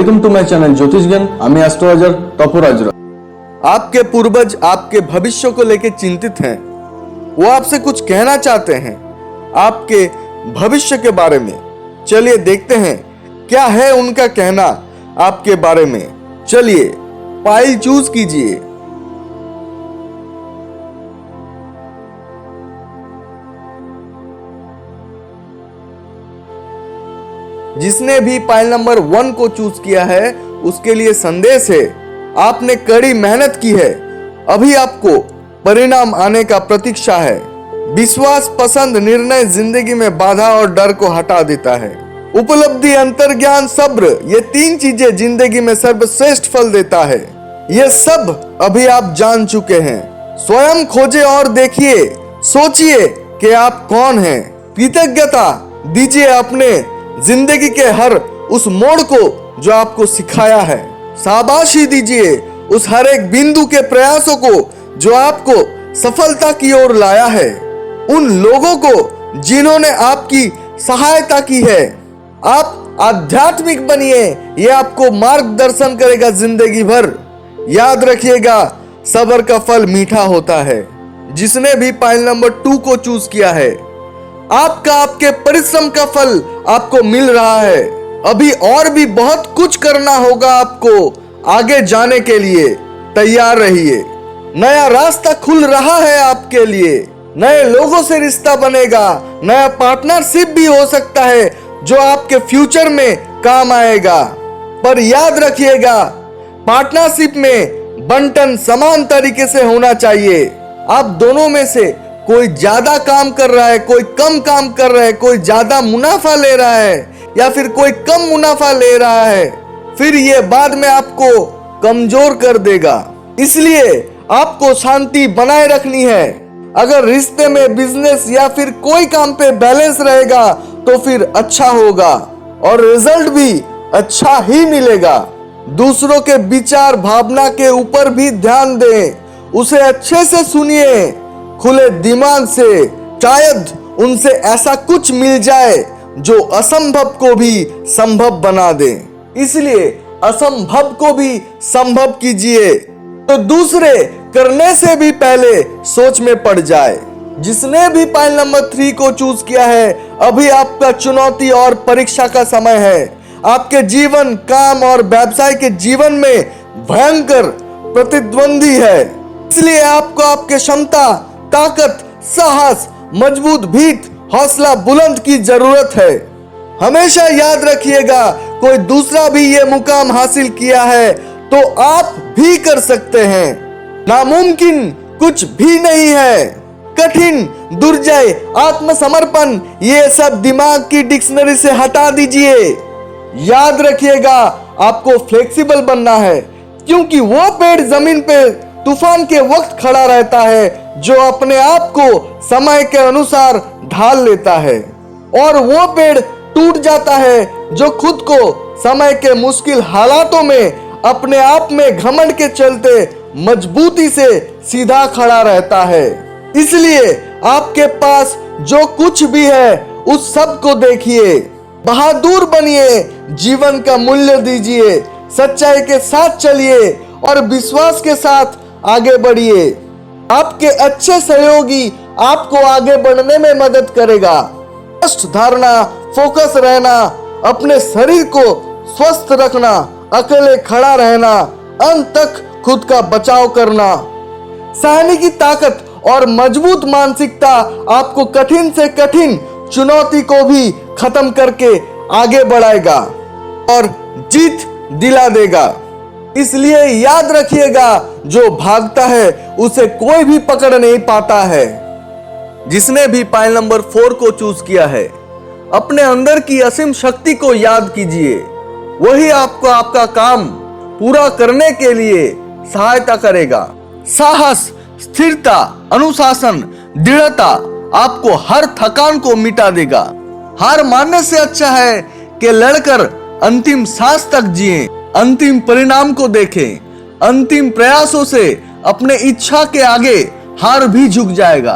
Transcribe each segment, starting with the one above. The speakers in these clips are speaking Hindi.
वेलकम टू माय चैनल ज्योतिष ज्ञान। आमी एस्ट्रोलॉजर तपोराज। आपके पूर्वज आपके भविष्य को लेकर चिंतित हैं। वो आपसे कुछ कहना चाहते हैं आपके भविष्य के बारे में। चलिए देखते हैं क्या है उनका कहना आपके बारे में। चलिए पाइल चूज कीजिए। जिसने भी पाइल नंबर 1 को चूज किया है उसके लिए संदेश है, आपने कड़ी मेहनत की है, अभी आपको परिणाम आने का प्रतीक्षा है। विश्वास, पसंद, निर्णय जिंदगी में बाधा और डर को हटा देता है। उपलब्धि, अंतर्ज्ञान, सब्र, ये 3 चीजें जिंदगी में सर्वश्रेष्ठ फल देता है। ये सब अभी आप जान चुके हैं। स्वयं खोजे और देखिए, सोचिए कि आप कौन हैं। कृतज्ञता दीजिए अपने जिंदगी के हर उस मोड़ को जो आपको सिखाया है। शाबाशी दीजिए उस हर एक बिंदु के प्रयासों को जो आपको सफलता की ओर लाया है। उन लोगों को जिन्होंने आपकी सहायता की है। आप आध्यात्मिक बनिए, ये आपको मार्गदर्शन करेगा जिंदगी भर। याद रखिएगा, सब्र का फल मीठा होता है। जिसने भी पाइल नंबर 2 को चूज किया है, आपके परिश्रम का फल आपको मिल रहा है। अभी और भी बहुत कुछ करना होगा आपको आगे जाने के लिए। तैयार रहिए, नया रास्ता खुल रहा है आपके लिए। नए लोगों से रिश्ता बनेगा, नया पार्टनरशिप भी हो सकता है जो आपके फ्यूचर में काम आएगा। पर याद रखिएगा, पार्टनरशिप में बंटन समान तरीके से होना चाहिए। आप दोनों में से कोई ज्यादा काम कर रहा है, कोई कम काम कर रहा है, कोई ज्यादा मुनाफा ले रहा है या फिर कोई कम मुनाफा ले रहा है, फिर ये बाद में आपको कमजोर कर देगा। इसलिए आपको शांति बनाए रखनी है। अगर रिश्ते में, बिजनेस या फिर कोई काम पे बैलेंस रहेगा तो फिर अच्छा होगा और रिजल्ट भी अच्छा ही मिलेगा। दूसरों के विचार, भावना के ऊपर भी ध्यान दें, उसे अच्छे से सुनिए खुले दिमाग से। शायद उनसे ऐसा कुछ मिल जाए जो असंभव को भी संभव बना दे। इसलिए असंभव को भी संभव कीजिए तो दूसरे करने से भी पहले सोच में पड़ जाए। जिसने भी पाइल नंबर 3 को चूज किया है, अभी आपका चुनौती और परीक्षा का समय है। आपके जीवन, काम और व्यवसाय के जीवन में भयंकर प्रतिद्वंदी है। इसलिए आपको आपके क्षमता, ताकत, साहस, मजबूत भीत, हौसला बुलंद की जरूरत है। हमेशा याद रखिएगा, कोई दूसरा भी ये मुकाम हासिल किया है तो आप भी कर सकते हैं। नामुमकिन कुछ भी नहीं है। कठिन, दुर्जय, आत्मसमर्पण, ये सब दिमाग की डिक्शनरी से हटा दीजिए। याद रखिएगा, आपको फ्लेक्सिबल बनना है, क्योंकि वो पेड़ जमीन पे तूफान के वक्त खड़ा रहता है जो अपने आप को समय के अनुसार ढाल लेता है, और वो पेड़ टूट जाता है जो खुद को समय के मुश्किल हालातों में अपने आप में घमंड के चलते मजबूती से सीधा खड़ा रहता है। इसलिए आपके पास जो कुछ भी है उस सब को देखिए, बहादुर बनिए, जीवन का मूल्य दीजिए, सच्चाई के साथ चलिए और विश्वास के साथ आगे बढ़िए। आपके अच्छे सहयोगी आपको आगे बढ़ने में मदद करेगा। स्पष्ट धारणा, फोकस रहना, अपने शरीर को स्वस्थ रखना, अकेले खड़ा रहना, अंत तक खुद का बचाव करना, सहने की ताकत और मजबूत मानसिकता आपको कठिन से कठिन चुनौती को भी खत्म करके आगे बढ़ाएगा और जीत दिला देगा। इसलिए याद रखिएगा, जो भागता है उसे कोई भी पकड़ नहीं पाता है। जिसने भी पाइल नंबर 4 को चूज किया है, अपने अंदर की असीम शक्ति को याद कीजिए। वही आपको आपका काम पूरा करने के लिए सहायता करेगा। साहस, स्थिरता, अनुशासन, दृढ़ता आपको हर थकान को मिटा देगा। हार मानने से अच्छा है कि लड़कर अंतिम सांस तक जिए, अंतिम परिणाम को देखें। अंतिम प्रयासों से अपने इच्छा के आगे हार भी झुक जाएगा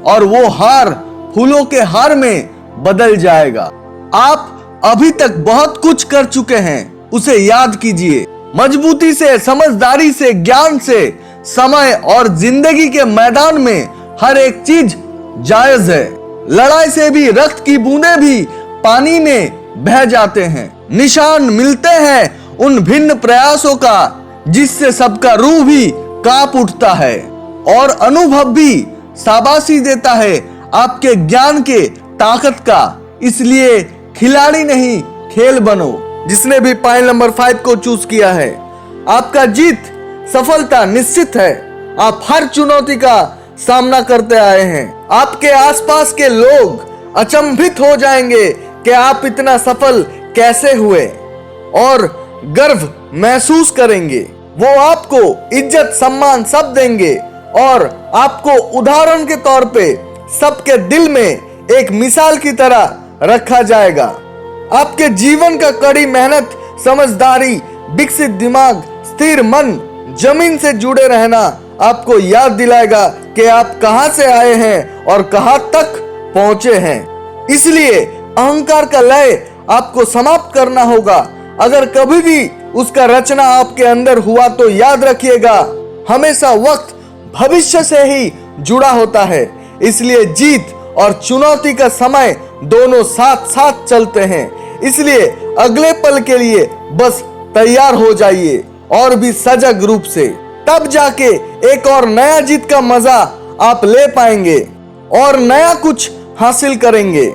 और वो हार फूलों के हार में बदल जाएगा। आप अभी तक बहुत कुछ कर चुके हैं, उसे याद कीजिए। मजबूती से, समझदारी से, ज्ञान से, समय और जिंदगी के मैदान में हर एक चीज जायज है। लड़ाई से भी रक्त की बूंदें भी पानी में बह जाते हैं। निशान मिलते हैं उन भिन्न प्रयासों का जिससे सबका रूह भी कांप उठता है और अनुभव भी शाबाशी देता है आपके ज्ञान के ताकत का। इसलिए खिलाड़ी नहीं, खेल बनो। जिसने भी पाइल नंबर 5 को चूज किया है, आपका जीत, सफलता निश्चित है। आप हर चुनौती का सामना करते आए हैं। आपके आसपास के लोग अचंभित हो जाएंगे कि आप इतना सफल कैसे हुए और गर्व महसूस करेंगे। वो आपको इज्जत सम्मान सब देंगे और आपको उदाहरण के तौर पे सबके दिल में एक मिसाल की तरह रखा जाएगा। आपके जीवन का कड़ी मेहनत, समझदारी, विकसित दिमाग, स्थिर मन, जमीन से जुड़े रहना आपको याद दिलाएगा कि आप कहां से आए हैं और कहां तक पहुंचे हैं। इसलिए अहंकार का लय आपको समाप्त करना होगा। अगर कभी भी उसका रचना आपके अंदर हुआ तो याद रखिएगा, हमेशा वक्त भविष्य से ही जुड़ा होता है। इसलिए जीत और चुनौती का समय दोनों साथ साथ चलते हैं। इसलिए अगले पल के लिए बस तैयार हो जाइए और भी सजग रूप से, तब जाके एक और नया जीत का मजा आप ले पाएंगे और नया कुछ हासिल करेंगे।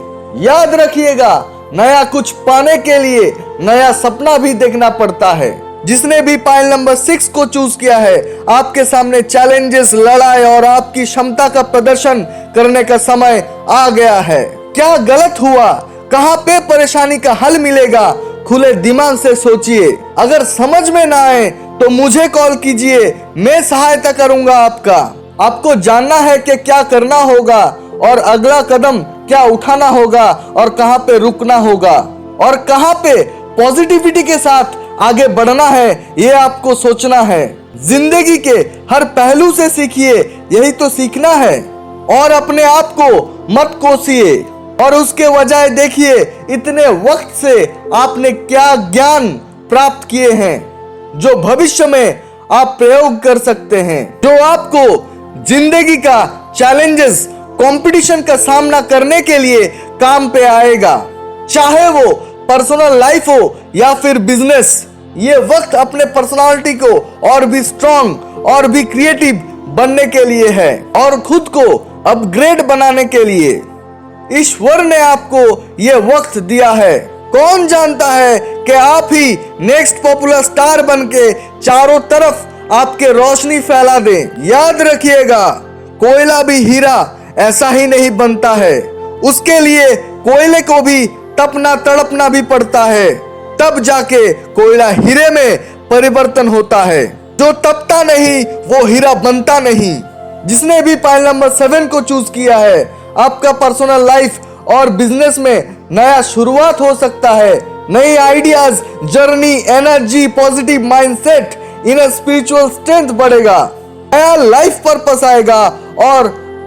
याद रखिएगा, नया कुछ पाने के लिए नया सपना भी देखना पड़ता है। जिसने भी पाइल नंबर 6 को चूज किया है, आपके सामने चैलेंजेस, लड़ाई और आपकी क्षमता का प्रदर्शन करने का समय आ गया है। क्या गलत हुआ, कहां पे परेशानी का हल मिलेगा, खुले दिमाग से सोचिए। अगर समझ में ना आए तो मुझे कॉल कीजिए, मैं सहायता करूंगा आपका। आपको जानना है कि क्या करना होगा और अगला कदम क्या उठाना होगा और कहां पे रुकना होगा और कहां पे पॉजिटिविटी के साथ आगे बढ़ना है, ये आपको सोचना है। जिंदगी के हर पहलू से सीखिए, यही तो सीखना है। और अपने आप को मत कोसिए और उसके वजह देखिए इतने वक्त से आपने क्या ज्ञान प्राप्त किए हैं जो भविष्य में आप प्रयोग कर सकते हैं, जो आपको जिंदगी का चैलेंजेस, कंपटीशन का सामना करने के लिए काम पे आएगा। चाहे वो पर्सनल लाइफ हो या फिर बिजनेस, ये वक्त अपने पर्सनालिटी को और भी स्ट्रॉन्ग और भी क्रिएटिव बनने के लिए है और खुद को अपग्रेड बनाने के लिए ईश्वर ने आपको ये वक्त दिया है। कौन जानता है कि आप ही नेक्स्ट पॉपुलर स्टार बनके चारों तरफ आपके रोशनी फैला दें। याद रखिएगा, कोयला भी हीरा ऐसा ही नहीं बनता है, उसके लिए कोयले को भी तपना तड़पना भी पड़ता है, तब जाके कोयला हीरे में परिवर्तन होता है। जो तपता नहीं वो हीरा बनता नहीं। जिसने भी पाइल नंबर 7 को चूज किया है, आपका पर्सनल लाइफ और बिजनेस में नया शुरुआत हो सकता है। नई ideas, journey, energy, positive mindset, inner spiritual strength बढ़ेगा, नया लाइफ पर्पस आएगा और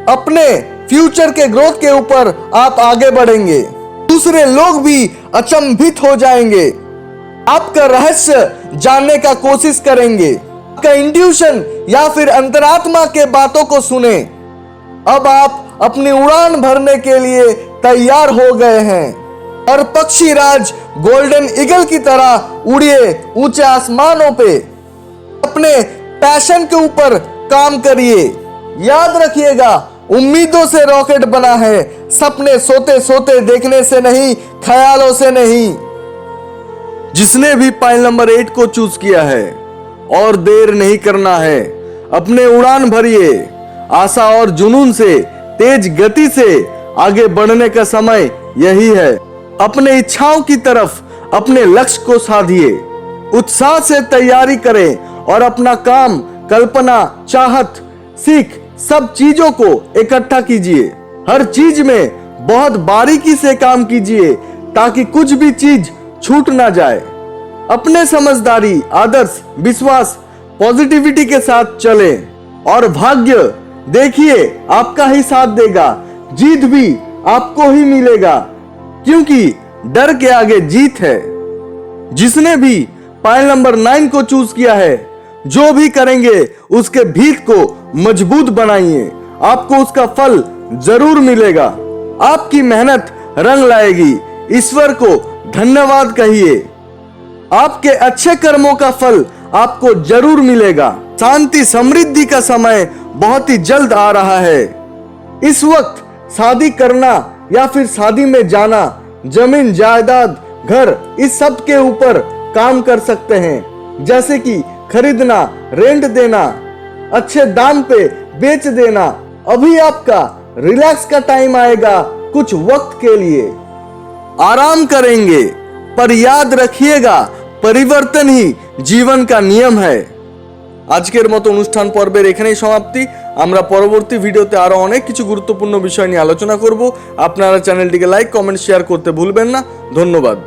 अपने फ्यूचर के ग्रोथ के ऊपर आप आगे बढ़ेंगे। दूसरे लोग भी अचंभित हो जाएंगे, आपका रहस्य जानने का कोशिश करेंगे, आपका इंट्यूशन या फिर अंतरात्मा के बातों को सुने। अब आप अपनी उड़ान भरने के लिए तैयार हो गए हैं और पक्षी राज गोल्डन ईगल की तरह उड़िए ऊंचे आसमानों पे। अपने पैशन के ऊपर काम करिए। याद रखिएगा, उम्मीदों से रॉकेट बना है, सपने सोते सोते देखने से नहीं, ख्यालों से नहीं। जिसने भी पाइल नंबर 8 को चूज किया है, और देर नहीं करना है, अपने उड़ान भरिए। आशा और जुनून से, तेज गति से आगे बढ़ने का समय यही है। अपने इच्छाओं की तरफ अपने लक्ष्य को साधिए, उत्साह से तैयारी करें और अपना काम, कल्पना, चाहत, सीख सब चीजों को इकट्ठा कीजिए। हर चीज में बहुत बारीकी से काम कीजिए ताकि कुछ भी चीज छूट ना जाए। अपने समझदारी, आदर्श, विश्वास, पॉजिटिविटी के साथ चले और भाग्य देखिए आपका ही साथ देगा। जीत भी आपको ही मिलेगा क्योंकि डर के आगे जीत है। जिसने भी पाइल नंबर 9 को चूज किया है। जो भी करेंगे उसके भीत को मजबूत बनाइए, आपको उसका फल जरूर मिलेगा। आपकी मेहनत रंग लाएगी, ईश्वर को धन्यवाद कहिए। आपके अच्छे कर्मों का फल आपको जरूर मिलेगा। शांति समृद्धि का समय बहुत ही जल्द आ रहा है। इस वक्त शादी करना या फिर शादी में जाना, जमीन जायदाद घर, इस सब के ऊपर काम कर सकते हैं, जैसे कि खरीदना, रेंट देना, अच्छे दाम पे बेच देना। अभी आपका रिलैक्स का टाइम आएगा, कुछ वक्त के लिए आराम करेंगे, पर याद रखिएगा परिवर्तन ही जीवन का नियम है। আজকের মতো অনুষ্ঠান পর্বের এখানেই সমাপ্তি। আমরা পরবর্তী ভিডিওতে আরো অনেক কিছু গুরুত্বপূর্ণ বিষয় নিয়ে আলোচনা করব। আপনারা চ্যানেলটিকে লাইক, কমেন্ট, শেয়ার করতে ভুলবেন না। ধন্যবাদ।